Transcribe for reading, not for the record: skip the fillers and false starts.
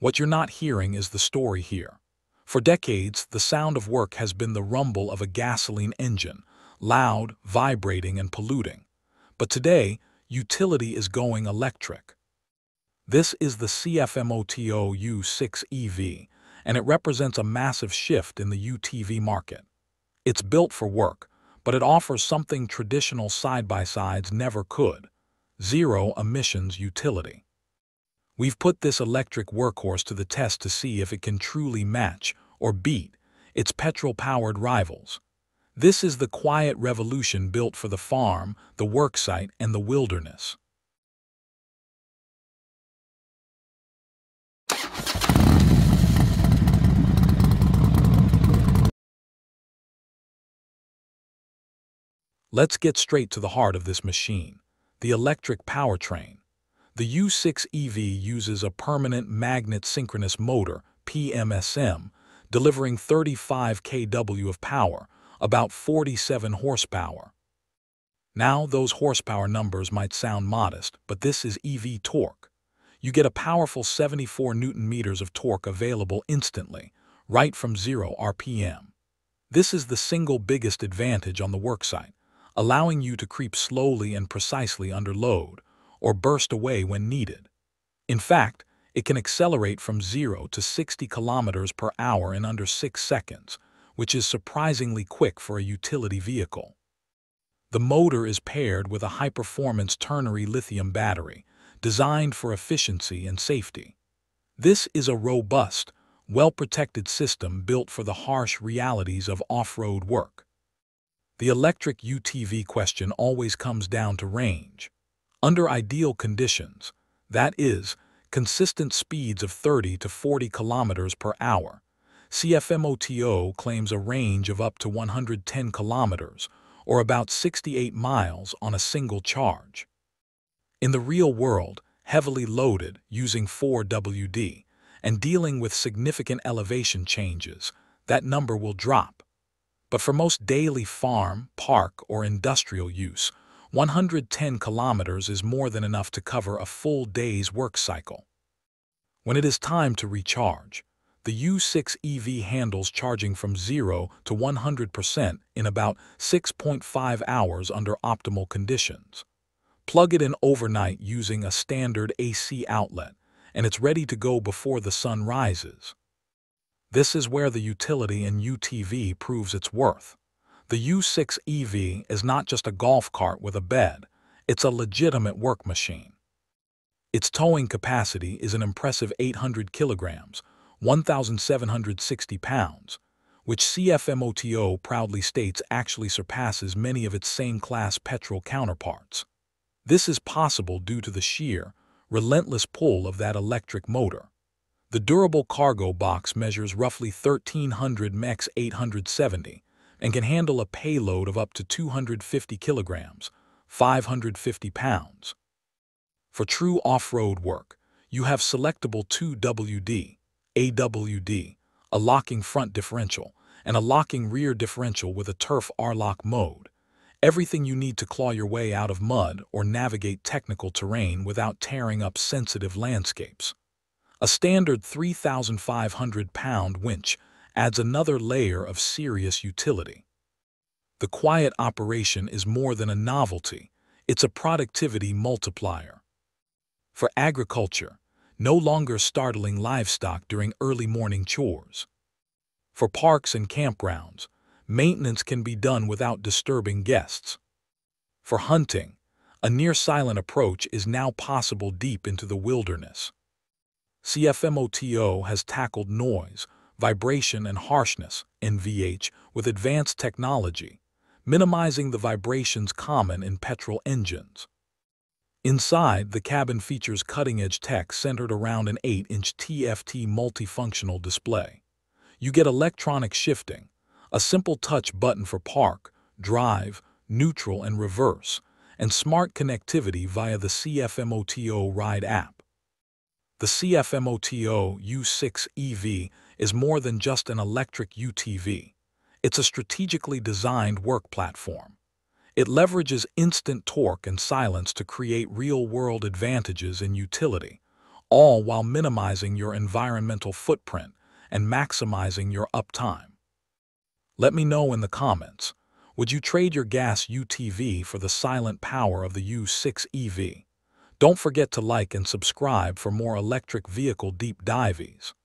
What you're not hearing is the story here. For decades, the sound of work has been the rumble of a gasoline engine, loud, vibrating, and polluting. But today, utility is going electric. This is the CFMOTO U6 EV, and it represents a massive shift in the UTV market. It's built for work, but it offers something traditional side-by-sides never could: zero-emissions utility. We've put this electric workhorse to the test to see if it can truly match, or beat, its petrol-powered rivals. This is the quiet revolution built for the farm, the worksite, and the wilderness. Let's get straight to the heart of this machine: the electric powertrain. The U6 EV uses a permanent magnet synchronous motor, PMSM, delivering 35 kW of power, about 47 horsepower. Now, those horsepower numbers might sound modest, but this is EV torque. You get a powerful 74 Newton-meters of torque available instantly, right from 0 RPM. This is the single biggest advantage on the worksite, allowing you to creep slowly and precisely under load, or burst away when needed. In fact, it can accelerate from 0 to 60 kilometers per hour in under 6 seconds, which is surprisingly quick for a utility vehicle. The motor is paired with a high-performance ternary lithium battery, designed for efficiency and safety. This is a robust, well-protected system built for the harsh realities of off-road work. The electric UTV question always comes down to range. Under ideal conditions, that is, consistent speeds of 30 to 40 kilometers per hour, CFMOTO claims a range of up to 110 kilometers, or about 68 miles on a single charge. In the real world, heavily loaded, using 4WD, and dealing with significant elevation changes, that number will drop. But for most daily farm, park, or industrial use, 110 kilometers is more than enough to cover a full day's work cycle. When it is time to recharge, the U6 EV handles charging from 0 to 100% in about 6.5 hours under optimal conditions. Plug it in overnight using a standard AC outlet, and it's ready to go before the sun rises. This is where the utility in UTV proves its worth. The U6 EV is not just a golf cart with a bed, it's a legitimate work machine. Its towing capacity is an impressive 800 kilograms, 1,760 pounds, which CFMOTO proudly states actually surpasses many of its same-class petrol counterparts. This is possible due to the sheer, relentless pull of that electric motor. The durable cargo box measures roughly 1,300 x 870 and can handle a payload of up to 250 kilograms, 550 pounds. For true off-road work, you have selectable 2WD, AWD, a locking front differential, and a locking rear differential with a turf R-lock mode. Everything you need to claw your way out of mud or navigate technical terrain without tearing up sensitive landscapes. A standard 3,500-pound winch adds another layer of serious utility. The quiet operation is more than a novelty, it's a productivity multiplier. For agriculture, no longer startling livestock during early morning chores. For parks and campgrounds, maintenance can be done without disturbing guests. For hunting, a near-silent approach is now possible deep into the wilderness. CFMOTO has tackled noise, vibration, and harshness, NVH, with advanced technology, minimizing the vibrations common in petrol engines. Inside, the cabin features cutting-edge tech centered around an 8-inch TFT multifunctional display. You get electronic shifting, a simple touch button for park, drive, neutral, and reverse, and smart connectivity via the CFMOTO Ride app. The CFMOTO U6 EV is more than just an electric UTV. It's a strategically designed work platform. It leverages instant torque and silence to create real-world advantages in utility, all while minimizing your environmental footprint and maximizing your uptime. Let me know in the comments, would you trade your gas UTV for the silent power of the U6 EV? Don't forget to like and subscribe for more electric vehicle deep dives.